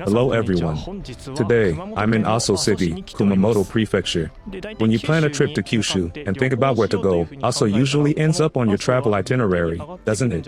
Hello everyone. Today, I'm in Aso City, Kumamoto Prefecture. When you plan a trip to Kyushu and think about where to go, Aso usually ends up on your travel itinerary, doesn't it?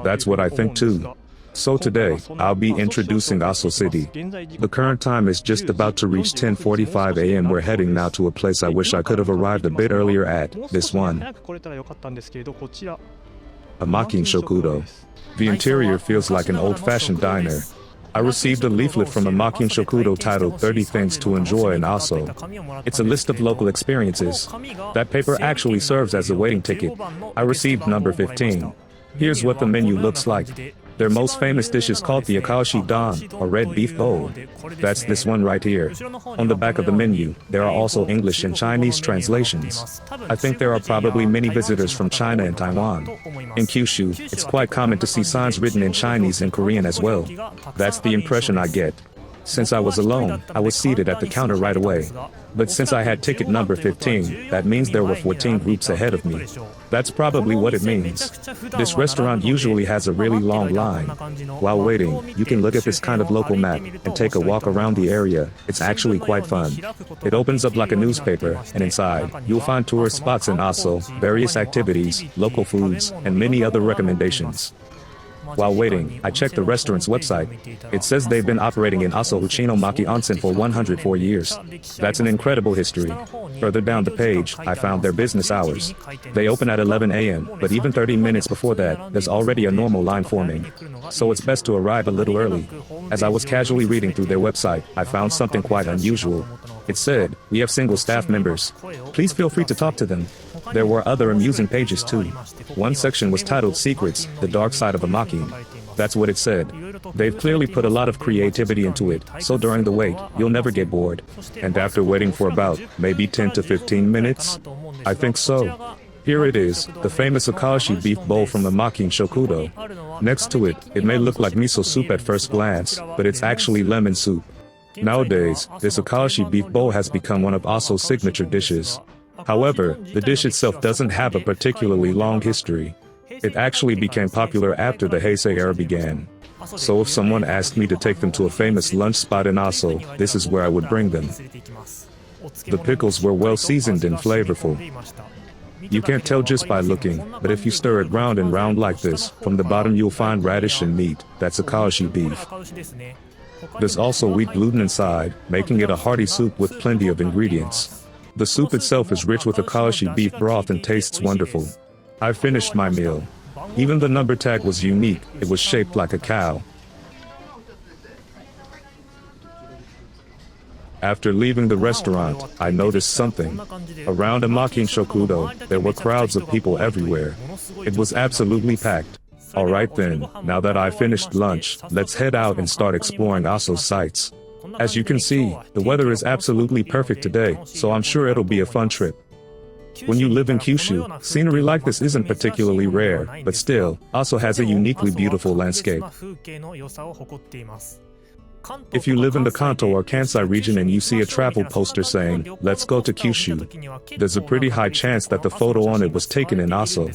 That's what I think too. So today, I'll be introducing Aso City. The current time is just about to reach 10:45 a.m. We're heading now to a place I wish I could have arrived a bit earlier at, this one. Amakin Shokudo. The interior feels like an old-fashioned diner. I received a leaflet from Amakin Shokudo titled 30 Things to Enjoy in Aso. It's a list of local experiences. That paper actually serves as a waiting ticket. I received number 15. Here's what the menu looks like. Their most famous dish is called the akashi dan, or red beef bowl. That's this one right here. On the back of the menu, there are also English and Chinese translations. I think there are probably many visitors from China and Taiwan. In Kyushu, it's quite common to see signs written in Chinese and Korean as well. That's the impression I get. Since I was alone, I was seated at the counter right away. But since I had ticket number 15, that means there were 14 groups ahead of me. That's probably what it means. This restaurant usually has a really long line. While waiting, you can look at this kind of local map and take a walk around the area. It's actually quite fun. It opens up like a newspaper, and inside, you'll find tourist spots in Aso, various activities, local foods, and many other recommendations. While waiting, I checked the restaurant's website. It says they've been operating in Aso Uchinomaki Onsen for 104 years. That's an incredible history. Further down the page, I found their business hours. They open at 11 a.m., but even 30 minutes before that, there's already a normal line forming. So it's best to arrive a little early. As I was casually reading through their website, I found something quite unusual. It said, "We have single staff members. Please feel free to talk to them." There were other amusing pages too. One section was titled Secrets, the Dark Side of Amakin. That's what it said. They've clearly put a lot of creativity into it, so during the wait, you'll never get bored. And after waiting for about, maybe 10 to 15 minutes? I think so. Here it is, the famous akashi beef bowl from Amakin Shokudo. Next to it, it may look like miso soup at first glance, but it's actually lemon soup. Nowadays, this akashi beef bowl has become one of Aso's signature dishes. However, the dish itself doesn't have a particularly long history. It actually became popular after the Heisei era began. So if someone asked me to take them to a famous lunch spot in Aso, this is where I would bring them. The pickles were well seasoned and flavorful. You can't tell just by looking, but if you stir it round and round like this, from the bottom you'll find radish and meat. That's akashi beef. There's also wheat gluten inside, making it a hearty soup with plenty of ingredients. The soup itself is rich with akashi beef broth and tastes wonderful. I finished my meal. Even the number tag was unique, it was shaped like a cow. After leaving the restaurant, I noticed something. Around Amakin Shokudo, there were crowds of people everywhere. It was absolutely packed. Alright then, now that I finished lunch, let's head out and start exploring Aso's sights. As you can see, the weather is absolutely perfect today, so I'm sure it'll be a fun trip. When you live in Kyushu, scenery like this isn't particularly rare, but still, Aso has a uniquely beautiful landscape. If you live in the Kanto or Kansai region and you see a travel poster saying, "Let's go to Kyushu," there's a pretty high chance that the photo on it was taken in Aso.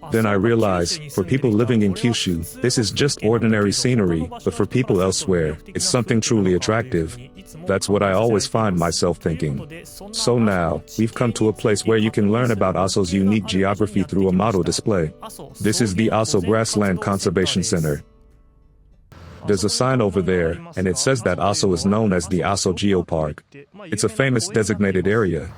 Then I realize, for people living in Kyushu, this is just ordinary scenery, but for people elsewhere, it's something truly attractive. That's what I always find myself thinking. So now, we've come to a place where you can learn about Aso's unique geography through a model display. This is the Aso Grassland Conservation Center. There's a sign over there, and it says that Aso is known as the Aso Geopark. It's a famous designated area.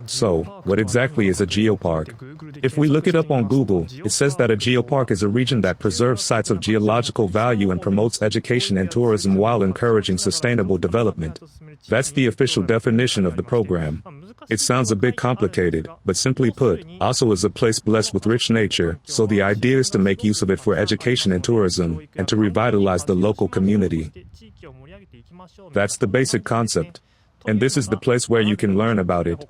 So, what exactly is a geopark? If we look it up on Google, it says that a geopark is a region that preserves sites of geological value and promotes education and tourism while encouraging sustainable development. That's the official definition of the program. It sounds a bit complicated, but simply put, Aso is a place blessed with rich nature, so the idea is to make use of it for education and tourism, and to revitalize the local community. That's the basic concept. And this is the place where you can learn about it.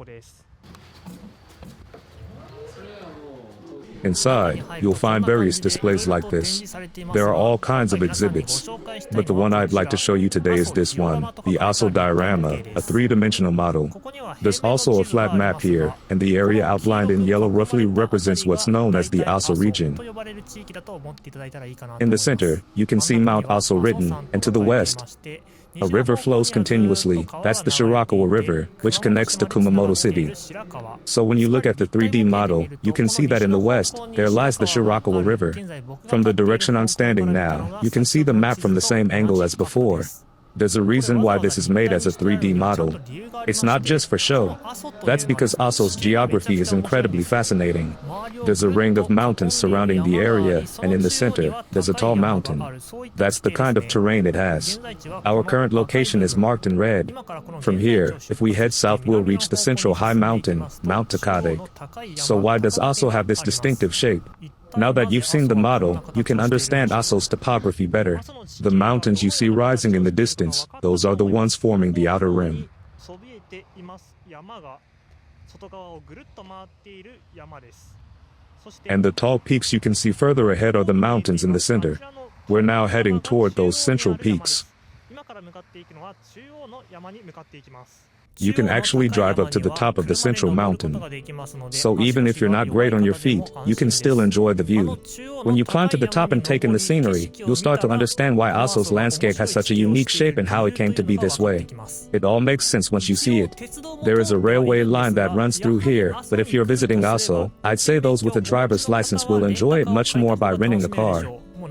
Inside, you'll find various displays like this. There are all kinds of exhibits. But the one I'd like to show you today is this one, the Aso Diorama, a three-dimensional model. There's also a flat map here, and the area outlined in yellow roughly represents what's known as the Aso region. In the center, you can see Mount Aso written, and to the west, a river flows continuously. That's the Shirakawa River, which connects to Kumamoto City. So when you look at the 3D model, you can see that in the west, there lies the Shirakawa River. From the direction I'm standing now, you can see the map from the same angle as before. There's a reason why this is made as a 3D model. It's not just for show. That's because Aso's geography is incredibly fascinating. There's a ring of mountains surrounding the area, and in the center, there's a tall mountain. That's the kind of terrain it has. Our current location is marked in red. From here, if we head south, we'll reach the central high mountain, Mount Takade. So why does Aso have this distinctive shape? Now that you've seen the model, you can understand Aso's topography better. The mountains you see rising in the distance, those are the ones forming the outer rim. And the tall peaks you can see further ahead are the mountains in the center. We're now heading toward those central peaks. You can actually drive up to the top of the central mountain. So even if you're not great on your feet, you can still enjoy the view. When you climb to the top and take in the scenery, you'll start to understand why Aso's landscape has such a unique shape and how it came to be this way. It all makes sense once you see it. There is a railway line that runs through here, but if you're visiting Aso, I'd say those with a driver's license will enjoy it much more by renting a car.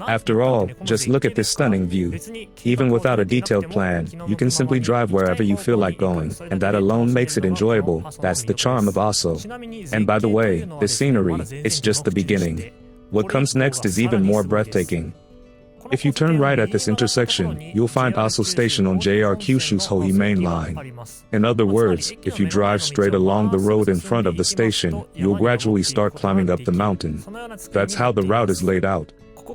After all, just look at this stunning view. Even without a detailed plan, you can simply drive wherever you feel like going, and that alone makes it enjoyable. That's the charm of Aso. And by the way, this scenery, it's just the beginning. What comes next is even more breathtaking. If you turn right at this intersection, you'll find Aso Station on JR Kyushu's Hohi Main Line. In other words, if you drive straight along the road in front of the station, you'll gradually start climbing up the mountain. That's how the route is laid out.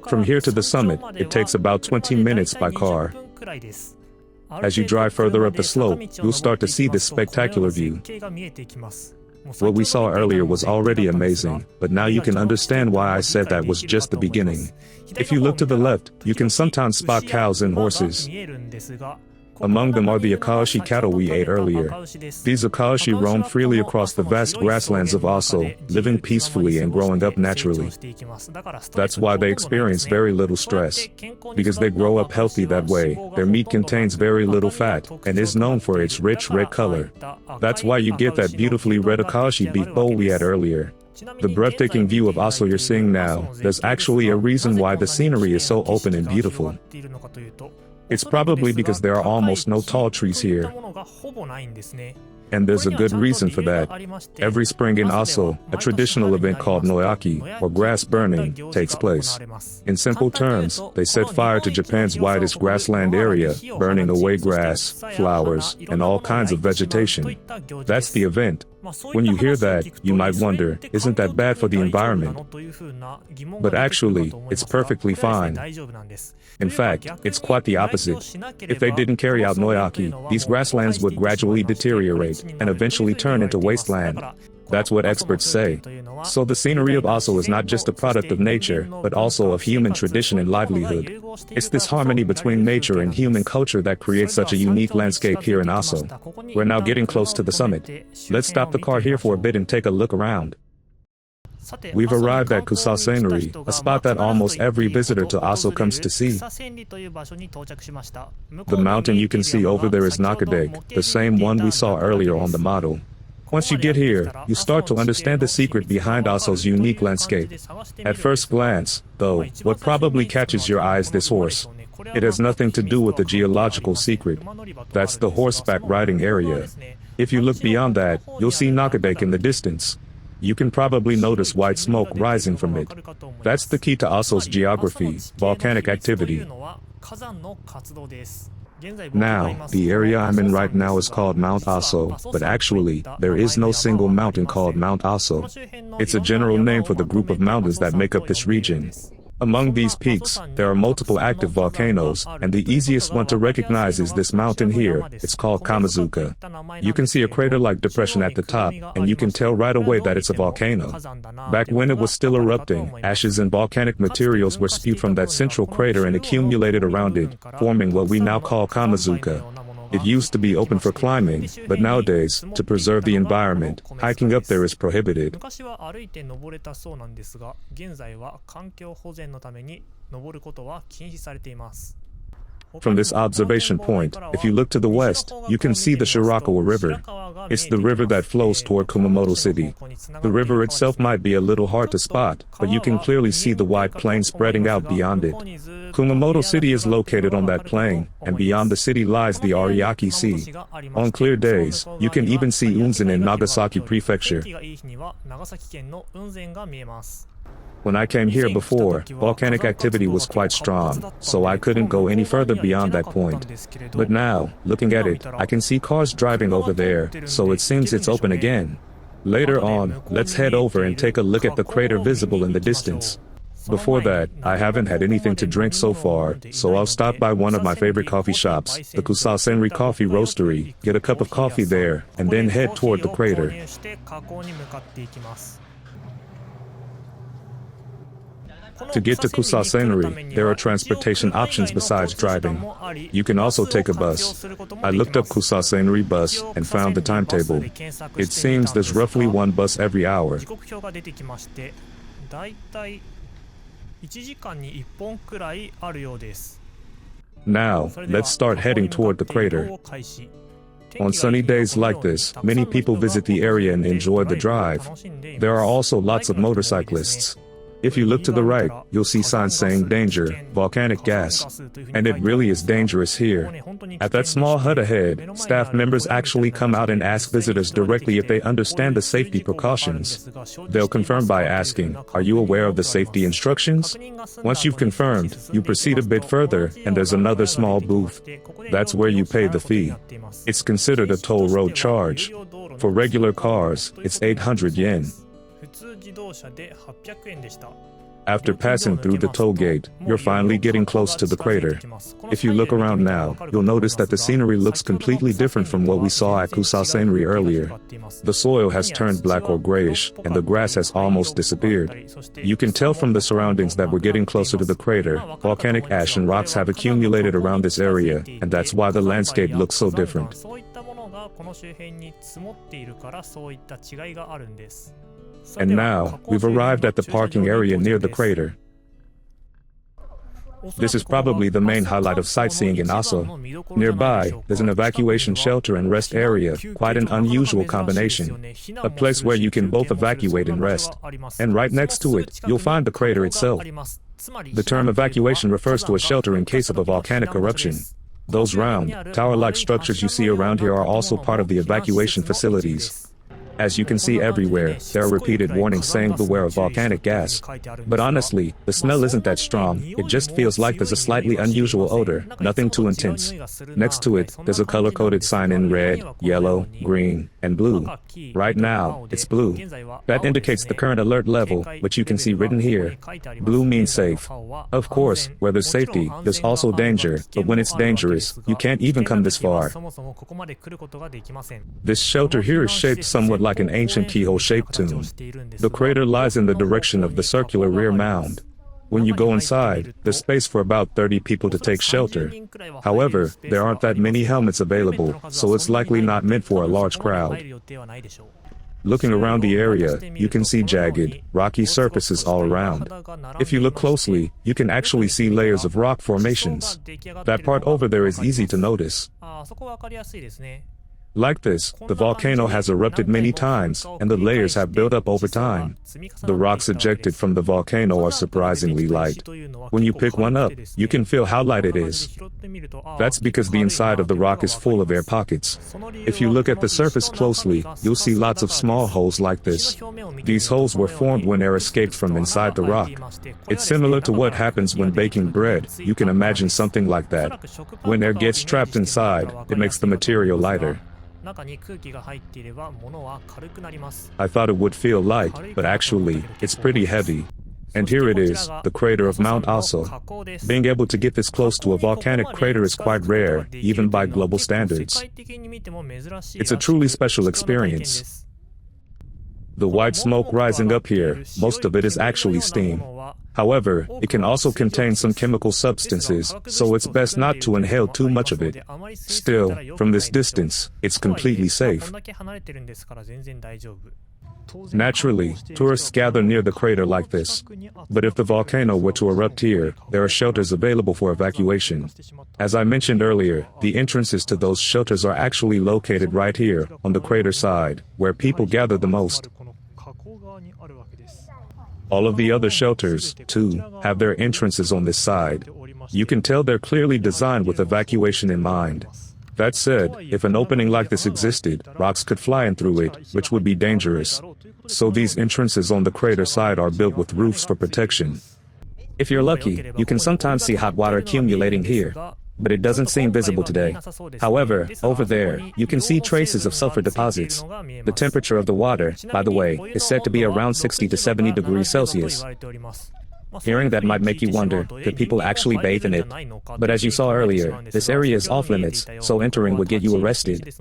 From here to the summit, it takes about 20 minutes by car. As you drive further up the slope, you'll start to see this spectacular view. What we saw earlier was already amazing, but now you can understand why I said that was just the beginning. If you look to the left, you can sometimes spot cows and horses. Among them are the Akaoshi cattle we ate earlier. These Akaoshi roam freely across the vast grasslands of Aso, living peacefully and growing up naturally. That's why they experience very little stress. Because they grow up healthy that way, their meat contains very little fat, and is known for its rich red color. That's why you get that beautifully red Akaoshi beef bowl we had earlier. The breathtaking view of Aso you're seeing now, there's actually a reason why the scenery is so open and beautiful. It's probably because there are almost no tall trees here. And there's a good reason for that. Every spring in Aso, a traditional event called Noyaki, or grass burning, takes place. In simple terms, they set fire to Japan's widest grassland area, burning away grass, flowers, and all kinds of vegetation. That's the event. When you hear that, you might wonder, isn't that bad for the environment? But actually, it's perfectly fine. In fact, it's quite the opposite. If they didn't carry out Noyaki, these grasslands would gradually deteriorate and eventually turn into wasteland. That's what experts say. So the scenery of Aso is not just a product of nature, but also of human tradition and livelihood. It's this harmony between nature and human culture that creates such a unique landscape here in Aso. We're now getting close to the summit. Let's stop the car here for a bit and take a look around. We've arrived at Kusasenri, a spot that almost every visitor to Aso comes to see. The mountain you can see over there is Nakadake, the same one we saw earlier on the model. Once you get here, you start to understand the secret behind Aso's unique landscape. At first glance, though, what probably catches your eye is this horse. It has nothing to do with the geological secret. That's the horseback riding area. If you look beyond that, you'll see Nakadake in the distance. You can probably notice white smoke rising from it. That's the key to Aso's geography, volcanic activity. Now, the area I'm in right now is called Mount Aso, but actually, there is no single mountain called Mount Aso. It's a general name for the group of mountains that make up this region. Among these peaks, there are multiple active volcanoes, and the easiest one to recognize is this mountain here. It's called Kamazuka. You can see a crater-like depression at the top, and you can tell right away that it's a volcano. Back when it was still erupting, ashes and volcanic materials were spewed from that central crater and accumulated around it, forming what we now call Kamazuka. It used to be open for climbing, but nowadays, to preserve the environment, hiking up there is prohibited. From this observation point, if you look to the west, you can see the Shirakawa River. It's the river that flows toward Kumamoto City. The river itself might be a little hard to spot, but you can clearly see the wide plain spreading out beyond it. Kumamoto City is located on that plain, and beyond the city lies the Ariake Sea. On clear days, you can even see Unzen in Nagasaki Prefecture. When I came here before, volcanic activity was quite strong, so I couldn't go any further beyond that point. But now, looking at it, I can see cars driving over there, so it seems it's open again. Later on, let's head over and take a look at the crater visible in the distance. Before that, I haven't had anything to drink so far, so I'll stop by one of my favorite coffee shops, the Kusasenri Coffee Roastery, get a cup of coffee there, and then head toward the crater. To get to Kusasenri, there are transportation options besides driving. You can also take a bus. I looked up Kusasenri bus and found the timetable. It seems there's roughly one bus every hour. Now, let's start heading toward the crater. On sunny days like this, many people visit the area and enjoy the drive. There are also lots of motorcyclists. If you look to the right, you'll see signs saying danger, volcanic gas. And it really is dangerous here. At that small hut ahead, staff members actually come out and ask visitors directly if they understand the safety precautions. They'll confirm by asking, "Are you aware of the safety instructions?" Once you've confirmed, you proceed a bit further, and there's another small booth. That's where you pay the fee. It's considered a toll road charge. For regular cars, it's 800 yen. After passing through the toll gate, you're finally getting close to the crater. If you look around now, you'll notice that the scenery looks completely different from what we saw at Kusasenri earlier. The soil has turned black or grayish, and the grass has almost disappeared. You can tell from the surroundings that we're getting closer to the crater. Volcanic ash and rocks have accumulated around this area, and that's why the landscape looks so different. And now, we've arrived at the parking area near the crater. This is probably the main highlight of sightseeing in Aso. Nearby, there's an evacuation shelter and rest area, quite an unusual combination. A place where you can both evacuate and rest. And right next to it, you'll find the crater itself. The term evacuation refers to a shelter in case of a volcanic eruption. Those round, tower-like structures you see around here are also part of the evacuation facilities. As you can see everywhere, there are repeated warnings saying beware of volcanic gas. But honestly, the smell isn't that strong, it just feels like there's a slightly unusual odor, nothing too intense. Next to it, there's a color-coded sign in red, yellow, green, and blue. Right now, it's blue. That indicates the current alert level, which you can see written here. Blue means safe. Of course, where there's safety, there's also danger, but when it's dangerous, you can't even come this far. This shelter here is shaped somewhat like an ancient keyhole-shaped tomb. The crater lies in the direction of the circular rear mound. When you go inside, there's space for about 30 people to take shelter. However, there aren't that many helmets available, so it's likely not meant for a large crowd. Looking around the area, you can see jagged, rocky surfaces all around. If you look closely, you can actually see layers of rock formations. That part over there is easy to notice. Like this, the volcano has erupted many times, and the layers have built up over time. The rocks ejected from the volcano are surprisingly light. When you pick one up, you can feel how light it is. That's because the inside of the rock is full of air pockets. If you look at the surface closely, you'll see lots of small holes like this. These holes were formed when air escaped from inside the rock. It's similar to what happens when baking bread. You can imagine something like that. When air gets trapped inside, it makes the material lighter. I thought it would feel light, but actually, it's pretty heavy. And here it is, the crater of Mount Aso. Being able to get this close to a volcanic crater is quite rare, even by global standards. It's a truly special experience. The white smoke rising up here, most of it is actually steam. However, it can also contain some chemical substances, so it's best not to inhale too much of it. Still, from this distance, it's completely safe. Naturally, tourists gather near the crater like this. But if the volcano were to erupt here, there are shelters available for evacuation. As I mentioned earlier, the entrances to those shelters are actually located right here, on the crater side, where people gather the most. All of the other shelters, too, have their entrances on this side. You can tell they're clearly designed with evacuation in mind. That said, if an opening like this existed, rocks could fly in through it, which would be dangerous. So these entrances on the crater side are built with roofs for protection. If you're lucky, you can sometimes see hot water accumulating here, but it doesn't seem visible today. However, over there, you can see traces of sulfur deposits. The temperature of the water, by the way, is said to be around 60 to 70 degrees Celsius. Hearing that might make you wonder, could people actually bathe in it? But as you saw earlier, this area is off limits, so entering would get you arrested.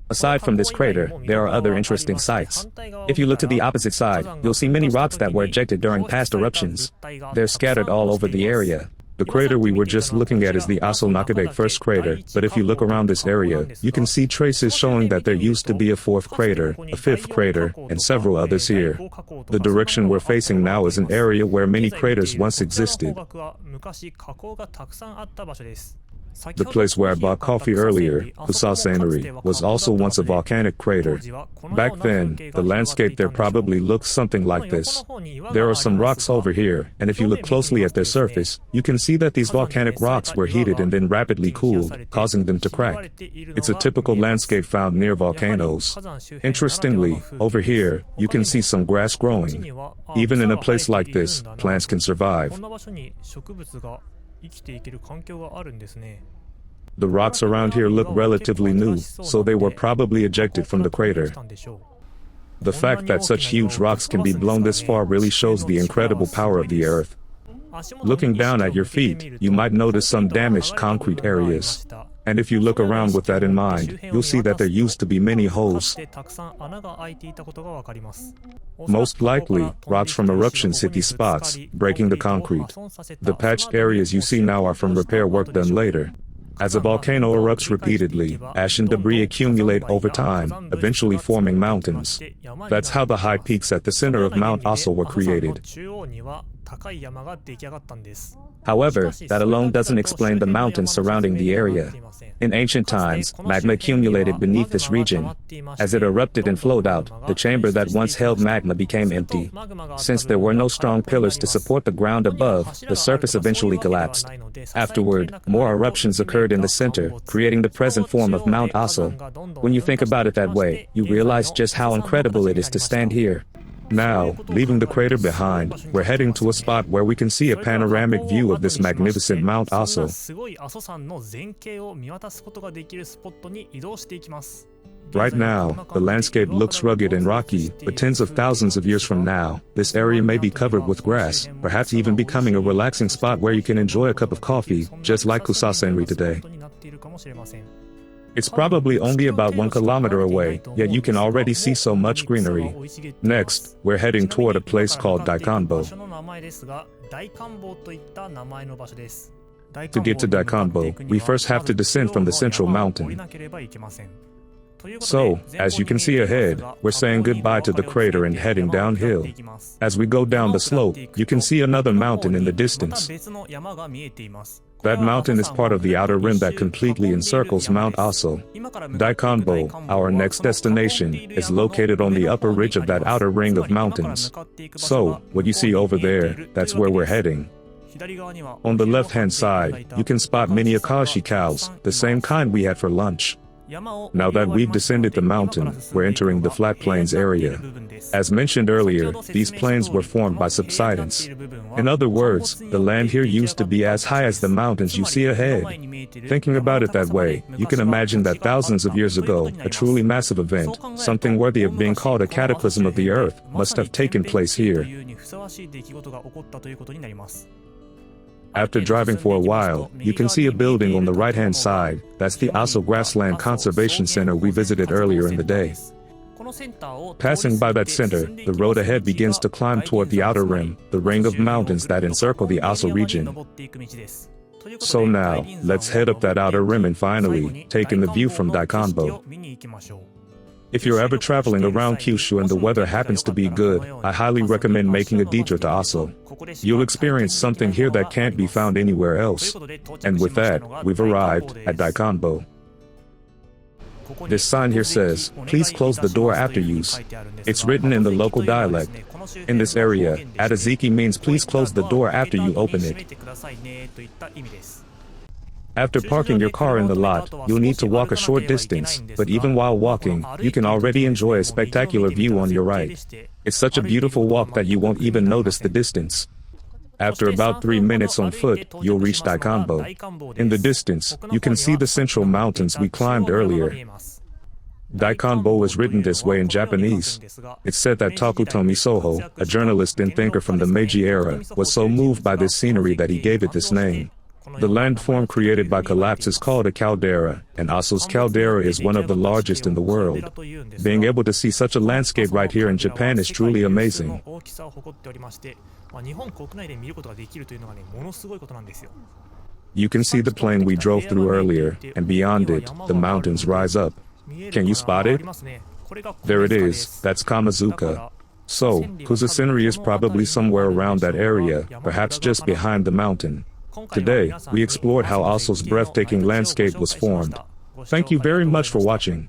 Aside from this crater, there are other interesting sights. If you look to the opposite side, you'll see many rocks that were ejected during past eruptions. They're scattered all over the area. The crater we were just looking at is the Aso Nakade first crater, but if you look around this area, you can see traces showing that there used to be a fourth crater, a fifth crater, and several others here. The direction we're facing now is an area where many craters once existed. The place where I bought coffee earlier, Kusasenri, was also once a volcanic crater. Back then, the landscape there probably looked something like this. There are some rocks over here, and if you look closely at their surface, you can see that these volcanic rocks were heated and then rapidly cooled, causing them to crack. It's a typical landscape found near volcanoes. Interestingly, over here, you can see some grass growing. Even in a place like this, plants can survive. The rocks around here look relatively new, so they were probably ejected from the crater. The fact that such huge rocks can be blown this far really shows the incredible power of the earth. Looking down at your feet, you might notice some damaged concrete areas. And if you look around with that in mind, you'll see that there used to be many holes. Most likely, rocks from eruptions hit these spots, breaking the concrete. The patched areas you see now are from repair work done later. As a volcano erupts repeatedly, ash and debris accumulate over time, eventually forming mountains. That's how the high peaks at the center of Mount Aso were created. However, that alone doesn't explain the mountains surrounding the area. In ancient times, magma accumulated beneath this region. As it erupted and flowed out, the chamber that once held magma became empty. Since there were no strong pillars to support the ground above, the surface eventually collapsed. Afterward, more eruptions occurred in the center, creating the present form of Mount Aso. When you think about it that way, you realize just how incredible it is to stand here. Now, leaving the crater behind, we're heading to a spot where we can see a panoramic view of this magnificent Mount Aso. Right now, the landscape looks rugged and rocky, but tens of thousands of years from now, this area may be covered with grass, perhaps even becoming a relaxing spot where you can enjoy a cup of coffee, just like Kusasenri today. It's probably only about 1 kilometer away, yet you can already see so much greenery. Next, we're heading toward a place called Daikanbo. To get to Daikanbo, we first have to descend from the central mountain. So, as you can see ahead, we're saying goodbye to the crater and heading downhill. As we go down the slope, you can see another mountain in the distance. That mountain is part of the outer rim that completely encircles Mount Aso. Daikanbo, our next destination, is located on the upper ridge of that outer ring of mountains. So, what you see over there, that's where we're heading. On the left-hand side, you can spot many Akashi cows, the same kind we had for lunch. Now that we've descended the mountain, we're entering the flat plains area. As mentioned earlier, these plains were formed by subsidence. In other words, the land here used to be as high as the mountains you see ahead. Thinking about it that way, you can imagine that thousands of years ago, a truly massive event, something worthy of being called a cataclysm of the earth, must have taken place here. After driving for a while, you can see a building on the right-hand side. That's the Aso Grassland Conservation Center we visited earlier in the day. Passing by that center, the road ahead begins to climb toward the outer rim, the ring of mountains that encircle the Aso region. So now, let's head up that outer rim and finally, take in the view from Daikanbo. If you're ever traveling around Kyushu and the weather happens to be good, I highly recommend making a detour to Aso. You'll experience something here that can't be found anywhere else. And with that, we've arrived at Daikanbo. This sign here says, "Please close the door after use." It's written in the local dialect. In this area, Adaziki means please close the door after you open it. After parking your car in the lot, you'll need to walk a short distance, but even while walking, you can already enjoy a spectacular view on your right. It's such a beautiful walk that you won't even notice the distance. After about 3 minutes on foot, you'll reach Daikanbo. In the distance, you can see the central mountains we climbed earlier. Daikanbo is written this way in Japanese. It's said that Takutomi Soho, a journalist and thinker from the Meiji era, was so moved by this scenery that he gave it this name. The landform created by collapse is called a caldera, and Aso's caldera is one of the largest in the world. Being able to see such a landscape right here in Japan is truly amazing. You can see the plain we drove through earlier, and beyond it, the mountains rise up. Can you spot it? There it is, that's Kamazuka. So, Kuza scenery is probably somewhere around that area, perhaps just behind the mountain. Today, we explored how Aso's breathtaking landscape was formed. Thank you very much for watching.